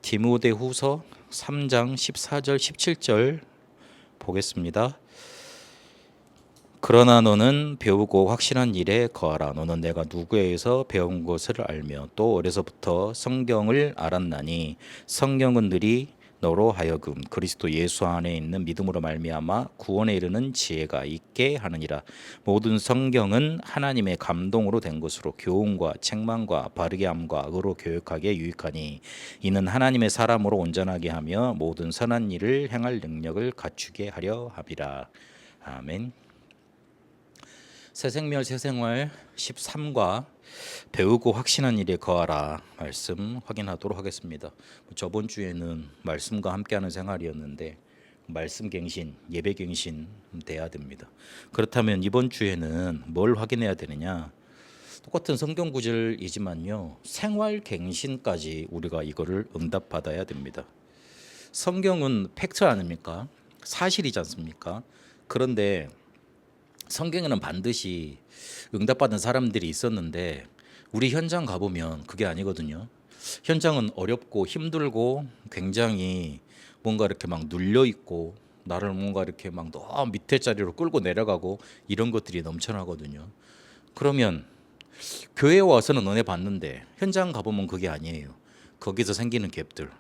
디모데후서 3장 14절 17절 보겠습니다. 그러나 너는 배우고 확신한 일에 거하라. 너는 내가 누구에게서 배운 것을 알며 또 어려서부터 성경을 알았나니 성경은 늘이 너로 하여금 그리스도 예수 안에 있는 믿음으로 말미암아 구원에 이르는 지혜가 있게 하느니라. 모든 성경은 하나님의 감동으로 된 것으로 교훈과 책망과 바르게 함과 의로 교육하기에 유익하니 이는 하나님의 사람으로 온전하게 하며 모든 선한 일을 행할 능력을 갖추게 하려 함이라. 아멘. 새생명 새생활 13과 배우고 확신한 일에 거하라 말씀 확인하도록 하겠습니다. 저번 주에는 말씀과 함께하는 생활이었는데 말씀 갱신, 예배 갱신 돼야 됩니다. 그렇다면 이번 주에는 뭘 확인해야 되느냐? 똑같은 성경 구절이지만요, 생활 갱신까지 우리가 이거를 응답받아야 됩니다. 성경은 팩트 아닙니까? 사실이지 않습니까? 그런데 성경에는 반드시 응답받은 사람들이 있었는데 우리 현장 가보면 그게 아니거든요. 현장은 어렵고 힘들고 굉장히 뭔가 이렇게 막 눌려 있고 나를 뭔가 이렇게 막 너무 밑에 자리로 끌고 내려가고 이런 것들이 넘쳐나거든요. 그러면 교회에 와서는 은혜 받는데 현장 가보면 그게 아니에요. 거기서 생기는 갭들.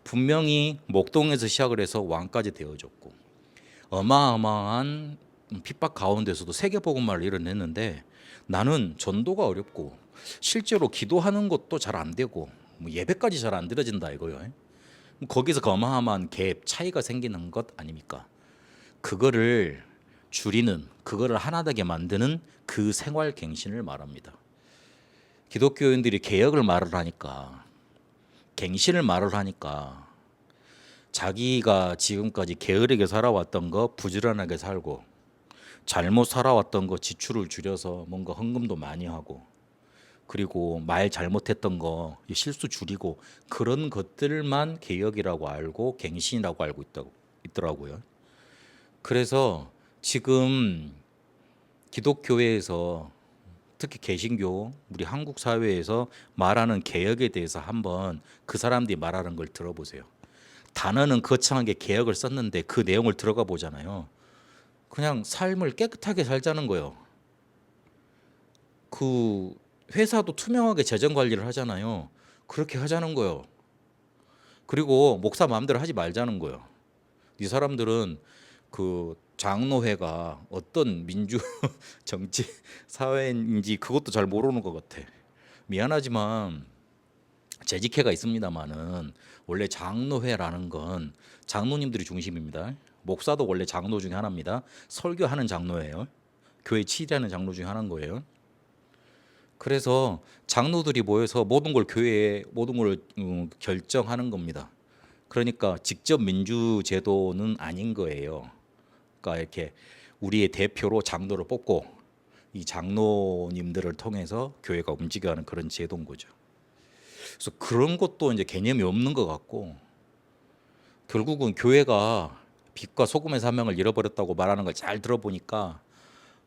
분명히 목동에서 시작을 해서 왕까지 되어졌고 어마어마한 핍박 가운데서도 세계복음화를 이뤄냈는데 나는 전도가 어렵고 실제로 기도하는 것도 잘 안 되고 예배까지 잘 안 드려진다 이거요. 거기서 어마어마한 갭 차이가 생기는 것 아닙니까? 그거를 줄이는, 그거를 하나되게 만드는 그 생활 갱신을 말합니다. 기독교인들이 개혁을 말을 하니까, 갱신을 말을 하니까 자기가 지금까지 게으르게 살아왔던 거 부지런하게 살고 잘못 살아왔던 거 지출을 줄여서 뭔가 헌금도 많이 하고 그리고 말 잘못했던 거 실수 줄이고 그런 것들만 개혁이라고 알고 갱신이라고 알고 있더라고요. 그래서 지금 기독교회에서 특히 개신교 우리 한국 사회에서 말하는 개혁에 대해서 한번 그 사람들이 말하는 걸 들어보세요. 단어는 거창하게 개혁을 썼는데 그 내용을 들어가 보잖아요. 그냥 삶을 깨끗하게 살자는 거예요. 그 회사도 투명하게 재정 관리를 하잖아요. 그렇게 하자는 거예요. 그리고 목사 마음대로 하지 말자는 거예요. 이 사람들은 그 장로회가 어떤 민주 정치 사회인지 그것도 잘 모르는 것 같아. 미안하지만 재직회가 있습니다만은 원래 장로회라는 건 장로님들이 중심입니다. 목사도 원래 장로 중에 하나입니다. 설교하는 장로예요. 교회 치리하는 장로 중에 하나인 거예요. 그래서 장로들이 모여서 모든 걸 교회에 모든 걸 결정하는 겁니다. 그러니까 직접 민주제도는 아닌 거예요. 그러니까 이렇게 우리의 대표로 장로를 뽑고 이 장로님들을 통해서 교회가 움직여가는 그런 제도인 거죠. 그래서 그런 것도 이제 개념이 없는 것 같고 결국은 교회가 빛과 소금의 사명을 잃어버렸다고 말하는 걸 잘 들어보니까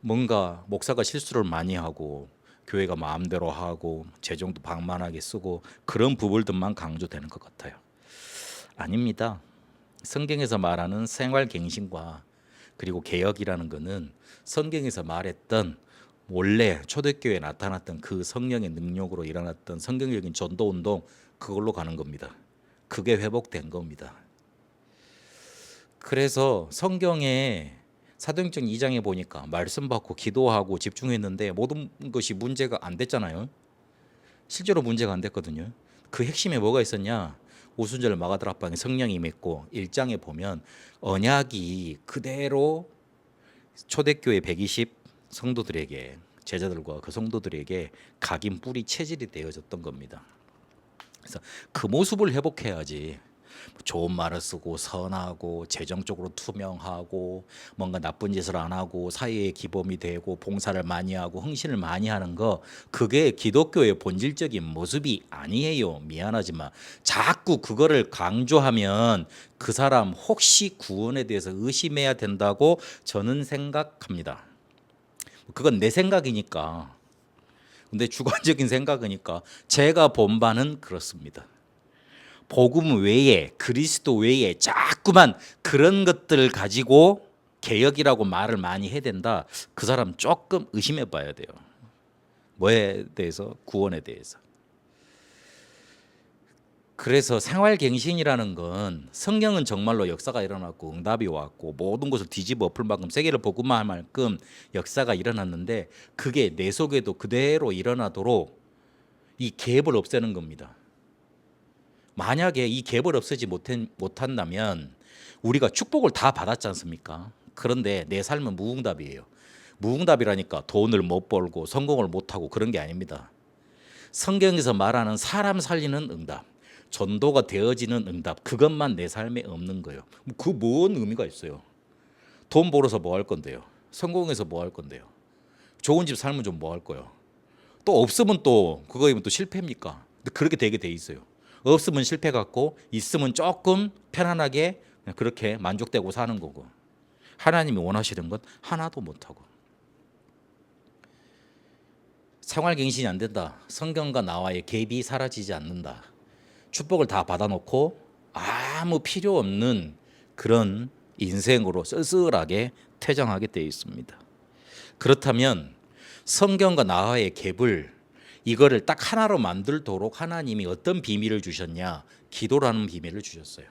뭔가 목사가 실수를 많이 하고 교회가 마음대로 하고 재정도 방만하게 쓰고 그런 부분들만 강조되는 것 같아요. 아닙니다. 성경에서 말하는 생활 갱신과 그리고 개혁이라는 것은 성경에서 말했던 원래 초대교회에 나타났던 그 성령의 능력으로 일어났던 성경적인 전도 운동 그걸로 가는 겁니다. 그게 회복된 겁니다. 그래서 성경에 사도행전 2장에 보니까 말씀 받고 기도하고 집중했는데 모든 것이 문제가 안 됐잖아요. 실제로 문제가 안 됐거든요. 그 핵심에 뭐가 있었냐? 오순절 마가들 합방에 성령이 임했고 1장에 보면 언약이 그대로 초대교회 120 성도들에게 제자들과 그 성도들에게 각인 뿌리 체질이 되어졌던 겁니다. 그래서 그 모습을 회복해야지 좋은 말을 쓰고 선하고 재정적으로 투명하고 뭔가 나쁜 짓을 안 하고 사회에 기범이 되고 봉사를 많이 하고 헌신을 많이 하는 거 그게 기독교의 본질적인 모습이 아니에요. 미안하지만 자꾸 그거를 강조하면 그 사람 혹시 구원에 대해서 의심해야 된다고 저는 생각합니다. 그건 내 생각이니까. 근데 주관적인 생각이니까 제가 본 바는 그렇습니다. 복음 외에 그리스도 외에 자꾸만 그런 것들을 가지고 개혁이라고 말을 많이 해야 된다. 그 사람 조금 의심해 봐야 돼요. 뭐에 대해서? 구원에 대해서. 그래서 생활갱신이라는 건 성경은 정말로 역사가 일어났고 응답이 왔고 모든 것을 뒤집어 엎을 만큼 세계를 복음화할 만큼 역사가 일어났는데 그게 내 속에도 그대로 일어나도록 이 갭을 없애는 겁니다. 만약에 이 갭을 없애지 못한다면 우리가 축복을 다 받았지 않습니까? 그런데 내 삶은 무응답이에요. 무응답이라니까 돈을 못 벌고 성공을 못하고 그런 게 아닙니다. 성경에서 말하는 사람 살리는 응답, 전도가 되어지는 응답, 그것만 내 삶에 없는 거예요. 그 뭔 의미가 있어요? 돈 벌어서 뭐 할 건데요? 성공해서 뭐 할 건데요? 좋은 집 살면 좀 뭐 할 거예요? 또 없으면 또 그거이면 또 실패입니까? 근데 그렇게 되게 돼 있어요. 없으면 실패 같고 있으면 조금 편안하게 그렇게 만족되고 사는 거고 하나님이 원하시는 것 하나도 못하고 생활갱신이 안 된다. 성경과 나와의 갭이 사라지지 않는다. 축복을 다 받아놓고 아무 필요 없는 그런 인생으로 쓸쓸하게 퇴장하게 되어 있습니다. 그렇다면 성경과 나와의 갭을 이거를 딱 하나로 만들도록 하나님이 어떤 비밀을 주셨냐? 기도라는 비밀을 주셨어요.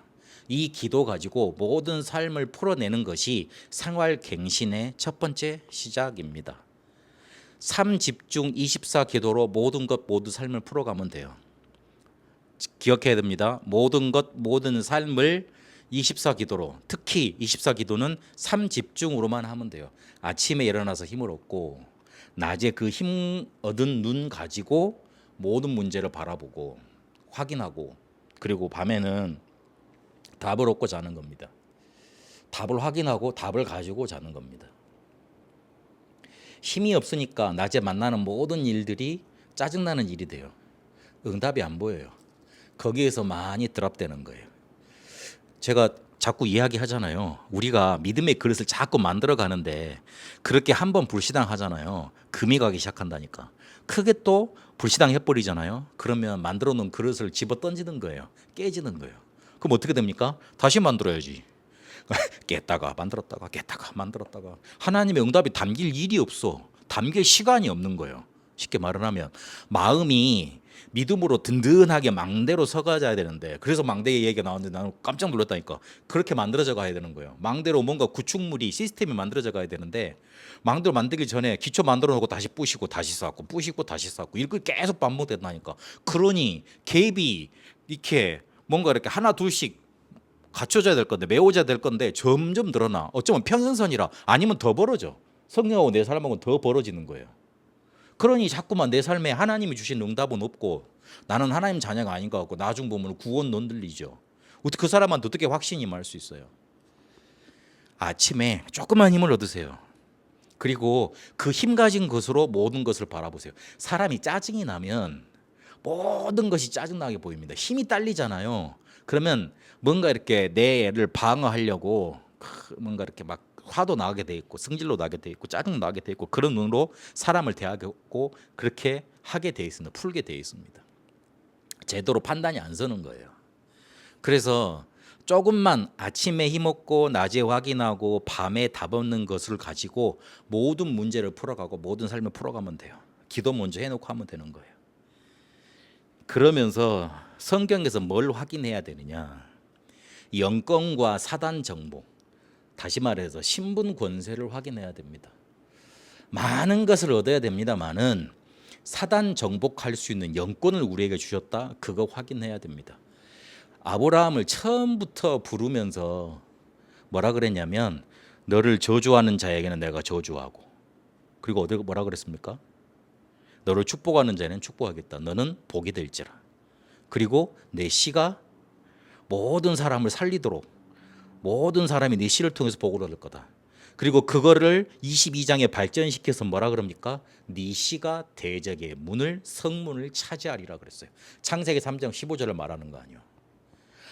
이 기도 가지고 모든 삶을 풀어내는 것이 생활갱신의 첫 번째 시작입니다. 3집중 24 기도로 모든 것 모든 삶을 풀어가면 돼요. 기억해야 됩니다. 모든 것 모든 삶을 24 기도로, 특히 24 기도는 3집중으로만 하면 돼요. 아침에 일어나서 힘을 얻고 낮에 그 힘 얻은 눈 가지고 모든 문제를 바라보고 확인하고 그리고 밤에는 답을 얻고 자는 겁니다. 답을 확인하고 답을 가지고 자는 겁니다. 힘이 없으니까 낮에 만나는 모든 일들이 짜증나는 일이 돼요. 응답이 안 보여요. 거기에서 많이 드랍되는 거예요. 제가 자꾸 이야기하잖아요. 우리가 믿음의 그릇을 자꾸 만들어 가는데 그렇게 한번 불신앙 하잖아요. 금이 가기 시작한다니까. 크게 또 불신앙 해버리잖아요. 그러면 만들어 놓은 그릇을 집어 던지는 거예요. 깨지는 거예요. 그럼 어떻게 됩니까? 다시 만들어야지. 깼다가 만들었다가 깼다가 만들었다가 하나님의 응답이 담길 일이 없어. 담길 시간이 없는 거예요. 쉽게 말을 하면 마음이 믿음으로 든든하게 망대로 서가야 되는데 그래서 망대의 얘기가 나왔는데 나는 깜짝 놀랐다니까. 그렇게 만들어져 가야 되는 거예요. 망대로 뭔가 구축물이 시스템이 만들어져 가야 되는데 망대로 만들기 전에 기초 만들어 놓고 다시 부시고 다시 쌓고 부시고 다시 쌓고 이렇게 계속 반복된다니까. 그러니 갭이 이렇게 뭔가 이렇게 하나 둘씩 갖춰져야 될 건데 메워져야 될 건데 점점 늘어나. 어쩌면 평행선이라 아니면 더 벌어져. 성령하고 내 삶하고는 더 벌어지는 거예요. 그러니 자꾸만 내 삶에 하나님이 주신 응답은 없고 나는 하나님 자녀가 아닌 것 같고 나중 보면 구원론 들리죠. 어떻게 그 사람한테 어떻게 확신이 임할 수 있어요? 아침에 조그만 힘을 얻으세요. 그리고 그 힘 가진 것으로 모든 것을 바라보세요. 사람이 짜증이 나면 모든 것이 짜증나게 보입니다. 힘이 딸리잖아요. 그러면 뭔가 이렇게 내 를 방어하려고 뭔가 이렇게 막 화도 나게 돼 있고 성질로 나게 돼 있고 짜증 나게 돼 있고 그런 눈으로 사람을 대하고 그렇게 하게 돼 있습니다. 풀게 돼 있습니다. 제대로 판단이 안 서는 거예요. 그래서 조금만 아침에 힘없고 낮에 확인하고 밤에 답 없는 것을 가지고 모든 문제를 풀어가고 모든 삶을 풀어가면 돼요. 기도 먼저 해놓고 하면 되는 거예요. 그러면서 성경에서 뭘 확인해야 되느냐? 영권과 사단 정복, 다시 말해서 신분 권세를 확인해야 됩니다. 많은 것을 얻어야 됩니다만은 사단 정복할 수 있는 영권을 우리에게 주셨다. 그거 확인해야 됩니다. 아브라함을 처음부터 부르면서 뭐라 그랬냐면 너를 저주하는 자에게는 내가 저주하고 그리고 어디 뭐라 그랬습니까? 너를 축복하는 자에는 축복하겠다. 너는 복이 될지라. 그리고 내 씨가 모든 사람을 살리도록 모든 사람이 네 씨를 통해서 복을 얻을 거다. 그리고 그거를 22장에 발전시켜서 뭐라 그럽니까? 네 씨가 대적의 문을 성문을 차지하리라 그랬어요. 창세기 3장 15절을 말하는 거 아니에요.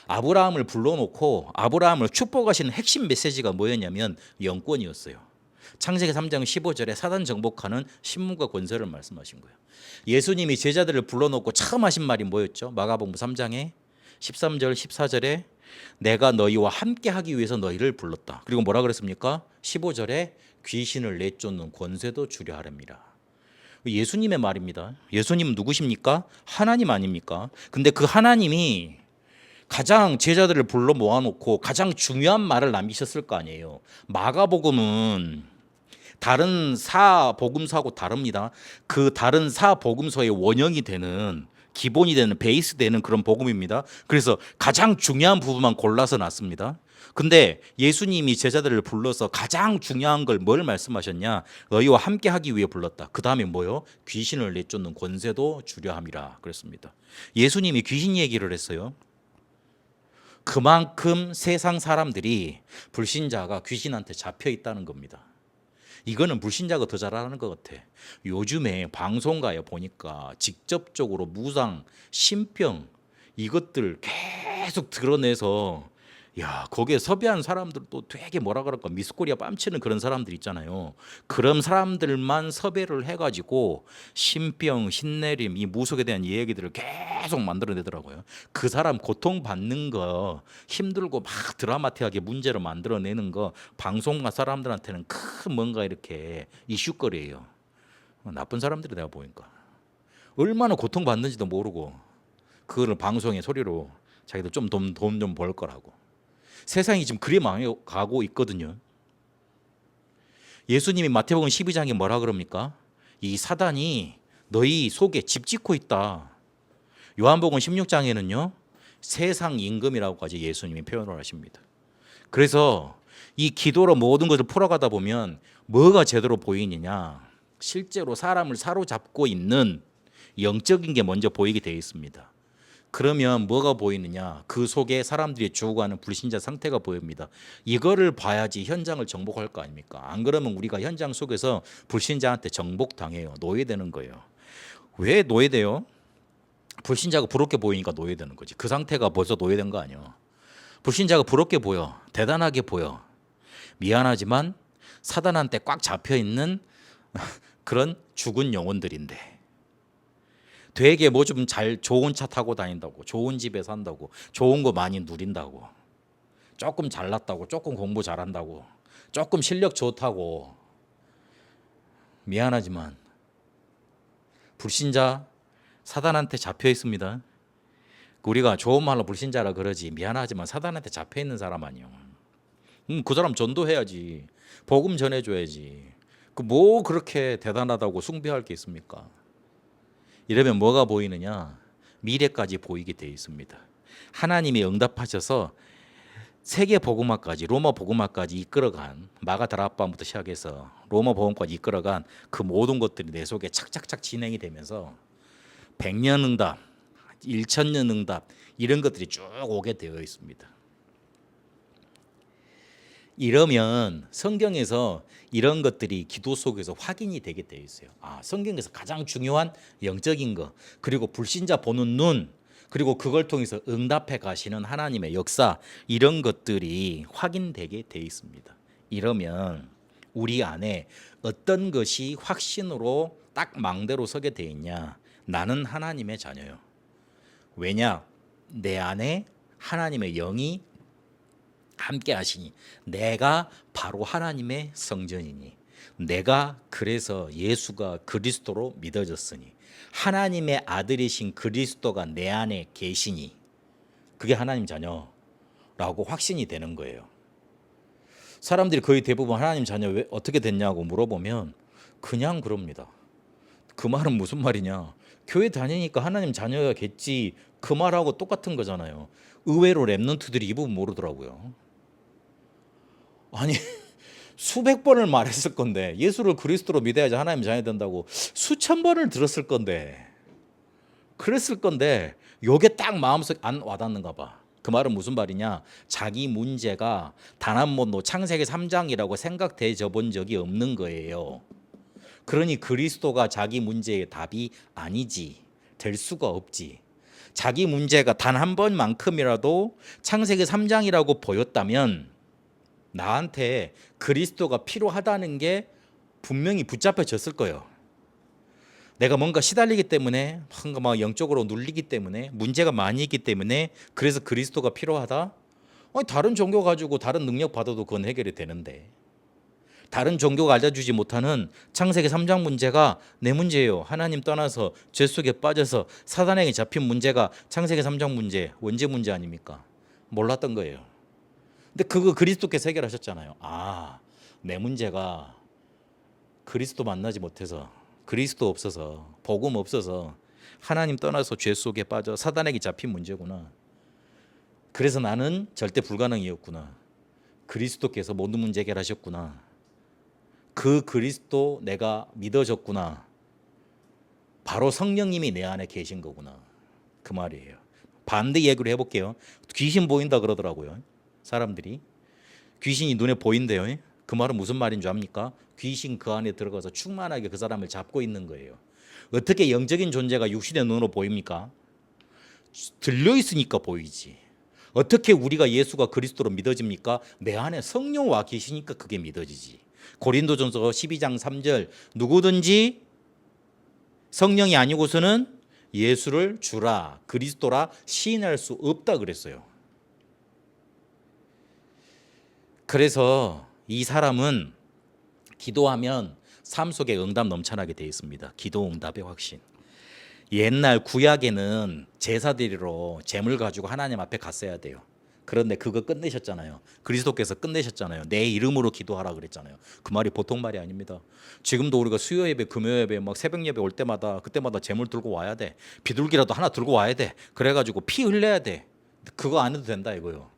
아브라함을 불러놓고 아브라함을 축복하시는 핵심 메시지가 뭐였냐면 영권이었어요. 창세기 3장 15절에 사단 정복하는 신문과 권세를 말씀하신 거예요. 예수님이 제자들을 불러놓고 처음 하신 말이 뭐였죠? 마가복음 3장에 13절 14절에 내가 너희와 함께 하기 위해서 너희를 불렀다. 그리고 뭐라 그랬습니까? 15절에 귀신을 내쫓는 권세도 주려 하렵니다. 예수님의 말입니다. 예수님 누구십니까? 하나님 아닙니까? 근데 그 하나님이 가장 제자들을 불러 모아놓고 가장 중요한 말을 남기셨을 거 아니에요. 마가복음은 다른 사복음서하고 다릅니다. 그 다른 사복음서의 원형이 되는 기본이 되는 베이스 되는 그런 복음입니다. 그래서 가장 중요한 부분만 골라서 놨습니다. 근데 예수님이 제자들을 불러서 가장 중요한 걸 뭘 말씀하셨냐? 너희와 함께 하기 위해 불렀다. 그 다음에 뭐요? 귀신을 내쫓는 권세도 주려 함이라 그랬습니다. 예수님이 귀신 얘기를 했어요. 그만큼 세상 사람들이 불신자가 귀신한테 잡혀 있다는 겁니다. 이거는 불신자가 더 잘하는 것 같아. 요즘에 방송가에 보니까 직접적으로 무상, 신병 이것들 계속 드러내서 야 거기에 섭외한 사람들도 되게 뭐라 그럴까 미스코리아 뺨치는 그런 사람들 있잖아요. 그런 사람들만 섭외를 해가지고 신병, 신내림 이 무속에 대한 얘기들을 계속 만들어내더라고요. 그 사람 고통받는 거 힘들고 막 드라마틱하게 문제를 만들어내는 거 방송가 사람들한테는 큰 뭔가 이렇게 이슈거리예요. 나쁜 사람들이 내가 보니까 얼마나 고통받는지도 모르고 그거를 방송의 소리로 자기들 좀 돈 좀 벌 거라고. 세상이 지금 그리 망해가고 있거든요. 예수님이 마태복음 12장에 뭐라 그럽니까? 이 사단이 너희 속에 집 짓고 있다. 요한복음 16장에는요. 세상 임금이라고까지 예수님이 표현을 하십니다. 그래서 이 기도로 모든 것을 풀어가다 보면 뭐가 제대로 보이느냐? 실제로 사람을 사로잡고 있는 영적인 게 먼저 보이게 되어 있습니다. 그러면 뭐가 보이느냐? 그 속에 사람들이 죽어가는 불신자 상태가 보입니다. 이거를 봐야지 현장을 정복할 거 아닙니까? 안 그러면 우리가 현장 속에서 불신자한테 정복당해요. 노예되는 거예요. 왜 노예돼요? 불신자가 부럽게 보이니까 노예되는 거지. 그 상태가 벌써 노예된 거 아니에요. 불신자가 부럽게 보여. 대단하게 보여. 미안하지만 사단한테 꽉 잡혀있는 그런 죽은 영혼들인데 되게 뭐 좀 좋은 차 타고 다닌다고, 좋은 집에 산다고, 좋은 거 많이 누린다고, 조금 잘났다고, 조금 공부 잘한다고, 조금 실력 좋다고. 미안하지만 불신자 사단한테 잡혀 있습니다. 우리가 좋은 말로 불신자라 그러지 미안하지만 사단한테 잡혀 있는 사람 아니요. 그 사람 전도해야지, 복음 전해줘야지. 그 뭐 그렇게 대단하다고 숭배할 게 있습니까? 이러면 뭐가 보이느냐? 미래까지 보이게 되어 있습니다. 하나님이 응답하셔서 세계 복음화까지 로마 복음화까지 이끌어간 마가 다락방부터 시작해서 로마 복음까지 이끌어간 그 모든 것들이 내 속에 착착착 진행이 되면서 100년 응답, 1000년 응답 이런 것들이 쭉 오게 되어 있습니다. 이러면 성경에서 이런 것들이 기도 속에서 확인이 되게 되어 있어요. 성경에서 가장 중요한 영적인 것, 그리고 불신자 보는 눈, 그리고 그걸 통해서 응답해 가시는 하나님의 역사, 이런 것들이 확인되게 되어 있습니다. 이러면 우리 안에 어떤 것이 확신으로 딱 망대로 서게 되어 있냐? 나는 하나님의 자녀요. 왜냐? 내 안에 하나님의 영이 함께 하시니 내가 바로 하나님의 성전이니 내가 그래서 예수가 그리스도로 믿어졌으니 하나님의 아들이신 그리스도가 내 안에 계시니 그게 하나님 자녀라고 확신이 되는 거예요. 사람들이 거의 대부분 하나님 자녀 왜 어떻게 됐냐고 물어보면 그냥 그럽니다. 그 말은 무슨 말이냐? 교회 다니니까 하나님 자녀겠지. 그 말하고 똑같은 거잖아요. 의외로 랩런트들이 이 부분 모르더라고요. 아니 수백 번을 말했을 건데 예수를 그리스도로 믿어야지 하나님 자녀 된다고 수천 번을 들었을 건데 그랬을 건데 요게 딱 마음속에 안 와닿는가 봐. 그 말은 무슨 말이냐? 자기 문제가 단 한 번도 창세기 3장이라고 생각되어 본 적이 없는 거예요. 그러니 그리스도가 자기 문제의 답이 아니지. 될 수가 없지. 자기 문제가 단 한 번만큼이라도 창세기 3장이라고 보였다면 나한테 그리스도가 필요하다는 게 분명히 붙잡혀졌을 거예요. 내가 뭔가 시달리기 때문에, 뭔가 막 영적으로 눌리기 때문에, 문제가 많이 있기 때문에 그래서 그리스도가 필요하다? 아니, 다른 종교 가지고 다른 능력 받아도 그건 해결이 되는데, 다른 종교가 알려주지 못하는 창세기 3장 문제가 내 문제예요. 하나님 떠나서 죄 속에 빠져서 사단에게 잡힌 문제가 창세기 3장 문제, 원죄 문제 아닙니까? 몰랐던 거예요. 근데 그거 그리스도께서 해결하셨잖아요. 아, 내 문제가 그리스도 만나지 못해서, 그리스도 없어서, 복음 없어서 하나님 떠나서 죄 속에 빠져 사단에게 잡힌 문제구나. 그래서 나는 절대 불가능이었구나. 그리스도께서 모든 문제 해결하셨구나. 그 그리스도 내가 믿어졌구나. 바로 성령님이 내 안에 계신 거구나. 그 말이에요. 반대 얘기를 해볼게요. 귀신 보인다 그러더라고요. 사람들이. 귀신이 눈에 보인대요. 그 말은 무슨 말인 줄 압니까? 귀신 그 안에 들어가서 충만하게 그 사람을 잡고 있는 거예요. 어떻게 영적인 존재가 육신의 눈으로 보입니까? 들려있으니까 보이지. 어떻게 우리가 예수가 그리스도로 믿어집니까? 내 안에 성령 와 계시니까 그게 믿어지지. 고린도전서 12장 3절, 누구든지 성령이 아니고서는 예수를 주라, 그리스도라 시인할 수 없다 그랬어요. 그래서 이 사람은 기도하면 삶 속에 응답 넘쳐나게 되어 있습니다. 기도 응답의 확신. 옛날 구약에는 제사드리러 제물 가지고 하나님 앞에 갔어야 돼요. 그런데 그거 끝내셨잖아요. 그리스도께서 끝내셨잖아요. 내 이름으로 기도하라 그랬잖아요. 그 말이 보통 말이 아닙니다. 지금도 우리가 수요 예배, 금요 예배, 막 새벽 예배 올 때마다 그때마다 제물 들고 와야 돼. 비둘기라도 하나 들고 와야 돼. 그래가지고 피 흘려야 돼. 그거 안 해도 된다 이거요.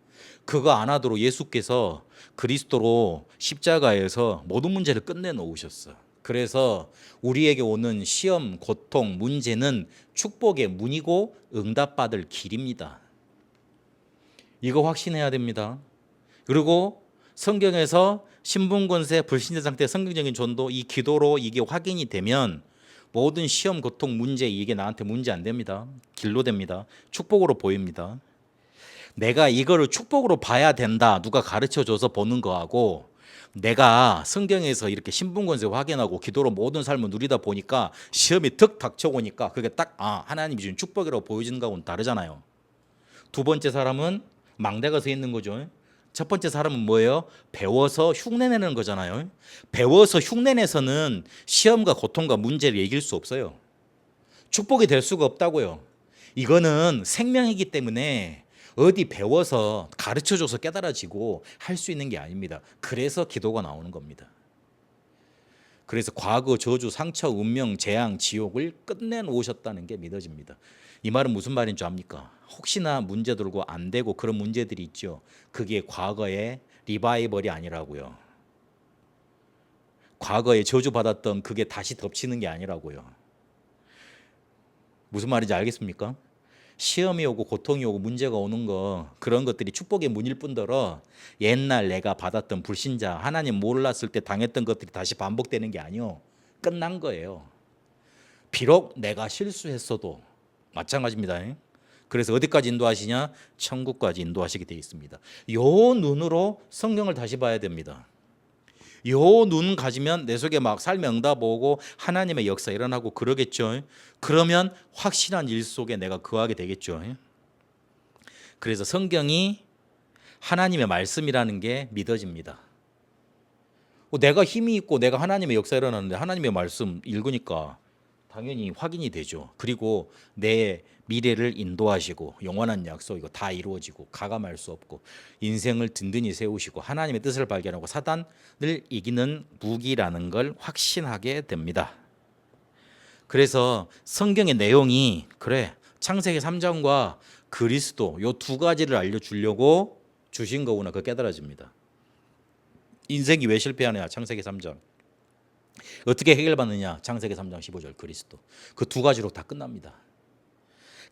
그거 안 하도록 예수께서 그리스도로 십자가에서 모든 문제를 끝내 놓으셨어. 그래서 우리에게 오는 시험, 고통, 문제는 축복의 문이고 응답받을 길입니다. 이거 확신해야 됩니다. 그리고 성경에서 신분권세, 불신자 상태, 성경적인 전도, 이 기도로 이게 확인이 되면 모든 시험, 고통, 문제 이게 나한테 문제 안 됩니다. 길로 됩니다. 축복으로 보입니다. 내가 이거를 축복으로 봐야 된다. 누가 가르쳐줘서 보는 거하고 내가 성경에서 이렇게 신분권세 확인하고 기도로 모든 삶을 누리다 보니까 시험이 득 닥쳐오니까 그게 딱 하나님이 주신 축복이라고 보여지는 거하고는 다르잖아요. 두 번째 사람은 망대가 서 있는 거죠. 첫 번째 사람은 뭐예요? 배워서 흉내내는 거잖아요. 배워서 흉내내서는 시험과 고통과 문제를 이길 수 없어요. 축복이 될 수가 없다고요. 이거는 생명이기 때문에 어디 배워서 가르쳐줘서 깨달아지고 할 수 있는 게 아닙니다. 그래서 기도가 나오는 겁니다. 그래서 과거, 저주, 상처, 운명, 재앙, 지옥을 끝내놓으셨다는 게 믿어집니다. 이 말은 무슨 말인 줄 압니까? 혹시나 문제 들고 안 되고 그런 문제들이 있죠. 그게 과거의 리바이벌이 아니라고요. 과거에 저주받았던 그게 다시 덮치는 게 아니라고요. 무슨 말인지 알겠습니까? 시험이 오고 고통이 오고 문제가 오는 거 그런 것들이 축복의 문일 뿐더러 옛날 내가 받았던 불신자 하나님 몰랐을 때 당했던 것들이 다시 반복되는 게 아니요. 끝난 거예요. 비록 내가 실수했어도 마찬가지입니다. 그래서 어디까지 인도하시냐? 천국까지 인도하시게 되어 있습니다. 요 눈으로 성경을 다시 봐야 됩니다. 요 눈 가지면 내 속에 막 삶의 응답 오고 하나님의 역사 일어나고 그러겠죠. 그러면 확실한 일 속에 내가 거하게 되겠죠. 그래서 성경이 하나님의 말씀이라는 게 믿어집니다. 내가 힘이 있고 내가 하나님의 역사 일어나는데 하나님의 말씀 읽으니까 당연히 확인이 되죠. 그리고 내 미래를 인도하시고 영원한 약속 이거 다 이루어지고 가감할 수 없고 인생을 든든히 세우시고 하나님의 뜻을 발견하고 사단을 이기는 무기라는 걸 확신하게 됩니다. 그래서 성경의 내용이 그래 창세기 3장과 그리스도 요 두 가지를 알려주려고 주신 거구나 그거 깨달아집니다. 인생이 왜 실패하느냐 창세기 3장 어떻게 해결받느냐 창세기 3장 15절 그리스도 그 두 가지로 다 끝납니다.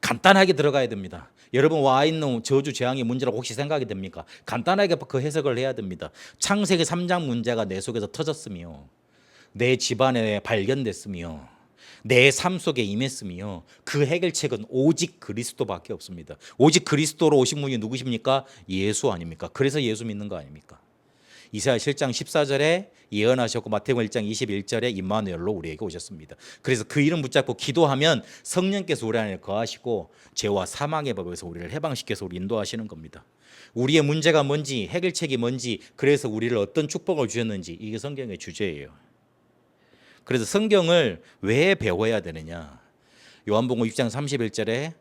간단하게 들어가야 됩니다. 여러분 와 있는 저주 재앙의 문제라고 혹시 생각이 됩니까? 간단하게 그 해석을 해야 됩니다. 창세기 3장 문제가 내 속에서 터졌으며 내 집안에 발견됐으며 내 삶 속에 임했으며 그 해결책은 오직 그리스도밖에 없습니다. 오직 그리스도로 오신 분이 누구십니까? 예수 아닙니까? 그래서 예수 믿는 거 아닙니까? 이사야 7장 14절에 예언하셨고 마태복음 1장 21절에 임마누엘로 우리에게 오셨습니다. 그래서 그 이름 붙잡고 기도하면 성령께서 우리 안에 거하시고 죄와 사망의 법에서 우리를 해방시켜서 우리 인도하시는 겁니다. 우리의 문제가 뭔지, 해결책이 뭔지, 그래서 우리를 어떤 축복을 주셨는지, 이게 성경의 주제예요. 그래서 성경을 왜 배워야 되느냐? 요한복음 6장 31절에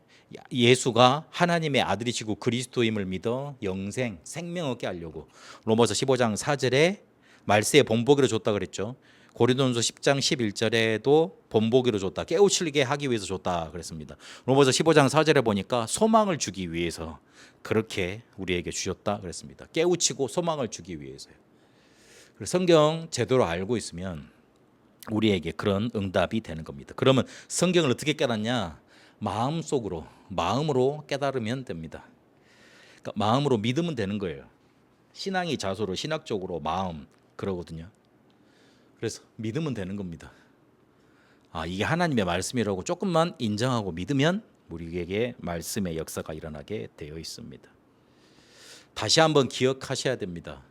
예수가 하나님의 아들이시고 그리스도임을 믿어 영생, 생명 얻게 하려고. 로마서 15장 4절에 말세에 본보기로 줬다 그랬죠. 고린도전서 10장 11절에도 본보기로 줬다, 깨우치게 하기 위해서 줬다 그랬습니다. 로마서 15장 4절에 보니까 소망을 주기 위해서 그렇게 우리에게 주셨다 그랬습니다. 깨우치고 소망을 주기 위해서요. 그래서 성경 제대로 알고 있으면 우리에게 그런 응답이 되는 겁니다. 그러면 성경을 어떻게 깨닫냐? 마음으로 깨달으면 됩니다. 그러니까 마음으로 믿으면 되는 거예요. 신앙이 자소로 신학적으로 마음 그러거든요. 그래서 믿으면 되는 겁니다. 이게 하나님의 말씀이라고 조금만 인정하고 믿으면 우리에게 말씀의 역사가 일어나게 되어 있습니다. 다시 한번 기억하셔야 됩니다.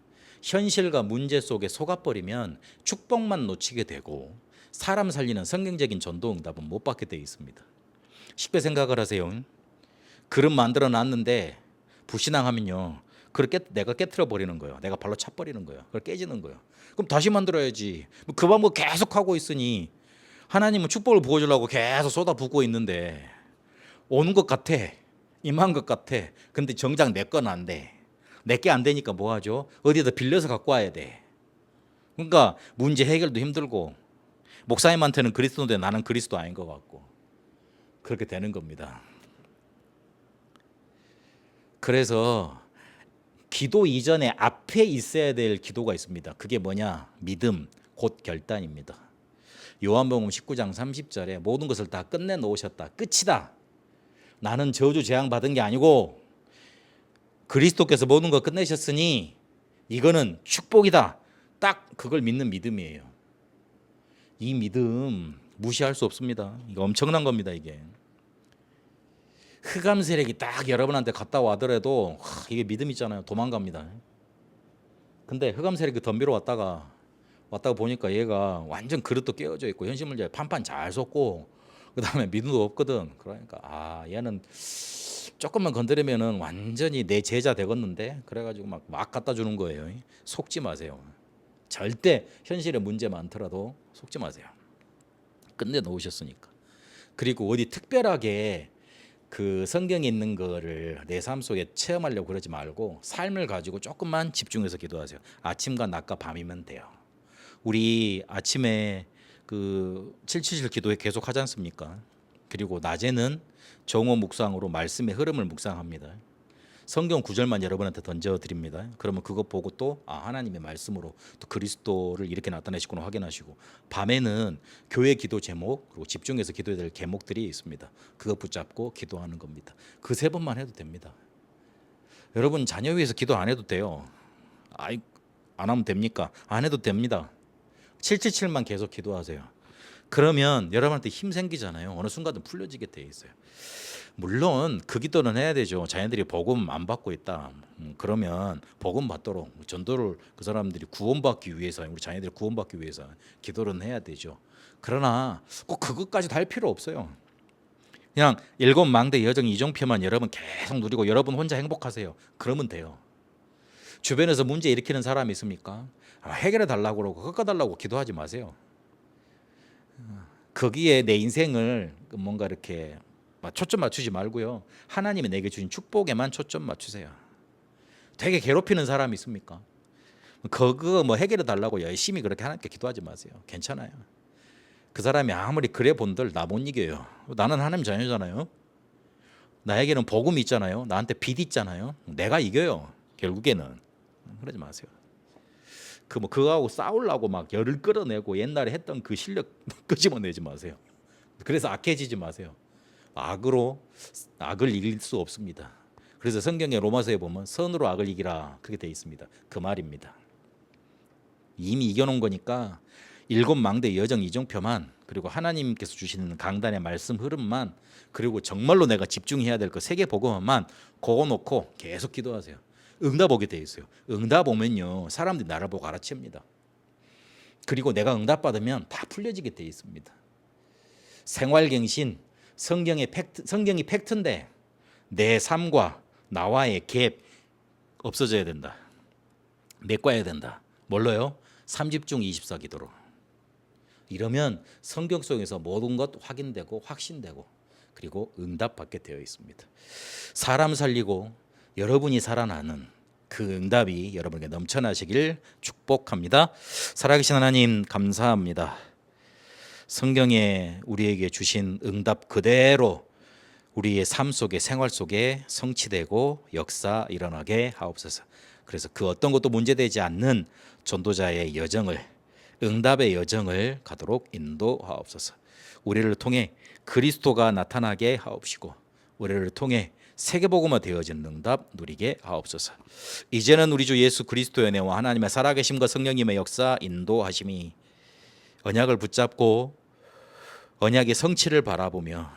현실과 문제 속에 속아버리면 축복만 놓치게 되고 사람 살리는 성경적인 전도 응답은 못 받게 되어 있습니다. 쉽게 생각을 하세요. 그릇 만들어 놨는데 불신앙하면요, 그렇게 내가 깨트려 버리는 거예요. 내가 발로 차 버리는 거예요. 그걸 깨지는 거예요. 그럼 다시 만들어야지. 그 방법 계속 하고 있으니 하나님은 축복을 부어주려고 계속 쏟아붓고 있는데 오는 것 같아, 임한 것 같아. 근데 정작 내 건 안 돼. 내게 안 되니까 뭐 하죠? 어디다 빌려서 갖고 와야 돼. 그러니까 문제 해결도 힘들고 목사님한테는 그리스도인데 나는 그리스도 아닌 것 같고 그렇게 되는 겁니다. 그래서 기도 이전에 앞에 있어야 될 기도가 있습니다. 그게 뭐냐? 믿음, 곧 결단입니다. 요한복음 19장 30절에 모든 것을 다 끝내 놓으셨다. 끝이다. 나는 저주 재앙 받은 게 아니고 그리스도께서 모든 걸 끝내셨으니 이거는 축복이다. 딱 그걸 믿는 믿음이에요. 이 믿음 무시할 수 없습니다. 이거 엄청난 겁니다. 이게 흑암 세력이 딱 여러분한테 갔다 와더라도 이게 믿음 있잖아요. 도망갑니다. 근데 흑암 세력이 덤비러 왔다가 보니까 얘가 완전 그릇도 깨어져 있고 현실 문제 판판 잘 쏟고 그다음에 믿음도 없거든. 그러니까 얘는 조금만 건드리면은 완전히 내 제자 되겠는데, 그래가지고 막 갖다 주는 거예요. 속지 마세요. 절대 현실에 문제 많더라도 속지 마세요. 끝내 놓으셨으니까. 그리고 어디 특별하게 그 성경에 있는 거를 내 삶 속에 체험하려고 그러지 말고 삶을 가지고 조금만 집중해서 기도하세요. 아침과 낮과 밤이면 돼요. 우리 아침에 그 777 기도회 계속 하지 않습니까? 그리고 낮에는 정오 묵상으로 말씀의 흐름을 묵상합니다. 성경 구절만 여러분한테 던져드립니다. 그러면 그거 보고 또 하나님의 말씀으로 또 그리스도를 이렇게 나타내시구나 확인하시고, 밤에는 교회 기도 제목 그리고 집중해서 기도해야 될 제목들이 있습니다. 그거 붙잡고 기도하는 겁니다. 그 3번만 해도 됩니다. 여러분 자녀 위해서 기도 안 해도 돼요. 안 하면 됩니까? 안 해도 됩니다. 777만 계속 기도하세요. 그러면 여러분한테 힘 생기잖아요. 어느 순간은 풀려지게 돼 있어요. 물론 그 기도는 해야 되죠. 자녀들이 복음 안 받고 있다. 그러면 복음 받도록 전도를 그 사람들이 구원받기 위해서, 우리 자녀들이 구원받기 위해서 기도는 해야 되죠. 그러나 꼭 그것까지도 할 필요 없어요. 그냥 7망대 여정 이종표만 여러분 계속 누리고 여러분 혼자 행복하세요. 그러면 돼요. 주변에서 문제 일으키는 사람이 있습니까? 해결해 달라고 그러고 꺾어달라고 기도하지 마세요. 거기에 내 인생을 뭔가 이렇게 초점 맞추지 말고요. 하나님이 내게 주신 축복에만 초점 맞추세요. 되게 괴롭히는 사람이 있습니까? 그거 뭐 해결해 달라고 열심히 그렇게 하나님께 기도하지 마세요. 괜찮아요. 그 사람이 아무리 그래 본들 나 못 이겨요. 나는 하나님 자녀잖아요. 나에게는 복음이 있잖아요. 나한테 빚 있잖아요. 내가 이겨요. 결국에는. 그러지 마세요. 그거하고 싸우려고 막 열을 끌어내고 옛날에 했던 그 실력 끄집어내지 마세요. 그래서 악해지지 마세요. 악을 이길 수 없습니다. 그래서 성경의 로마서에 보면 선으로 악을 이기라 그렇게 되어 있습니다. 그 말입니다. 이미 이겨놓은 거니까 7망대 여정 이종표만, 그리고 하나님께서 주시는 강단의 말씀 흐름만, 그리고 정말로 내가 집중해야 될 그 세계 복음만 그거 놓고 계속 기도하세요. 응답 오게 돼 있어요. 응답 오면요, 사람들이 나를 보고 알아챕니다. 그리고 내가 응답 받으면 다 풀려지게 돼 있습니다. 생활갱신, 성경이 팩트인데 내 삶과 나와의 갭 없어져야 된다. 메꿔야 된다. 뭘로요? 3집중 24 기도로. 이러면 성경 속에서 모든 것 확인되고 확신되고 그리고 응답받게 되어 있습니다. 사람 살리고 여러분이 살아나는 그 응답이 여러분에게 넘쳐나시길 축복합니다. 살아계신 하나님 감사합니다. 성경에 우리에게 주신 응답 그대로 우리의 삶 속에 생활 속에 성취되고 역사 일어나게 하옵소서. 그래서 그 어떤 것도 문제되지 않는 전도자의 여정을, 응답의 여정을 가도록 인도하옵소서. 우리를 통해 그리스도가 나타나게 하옵시고 우리를 통해 세계복음화 되어진 응답 누리게 하옵소서. 이제는 우리 주 예수 그리스도의 은혜와 하나님의 살아계심과 성령님의 역사 인도하심이 언약을 붙잡고 언약의 성취를 바라보며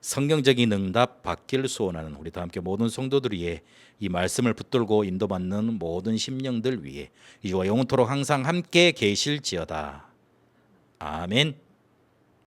성경적인 응답 받기를 소원하는 우리 다 함께 모든 성도들 위해 이 말씀을 붙들고 인도받는 모든 심령들 위해 이주와 영원토록 항상 함께 계실지어다. 아멘.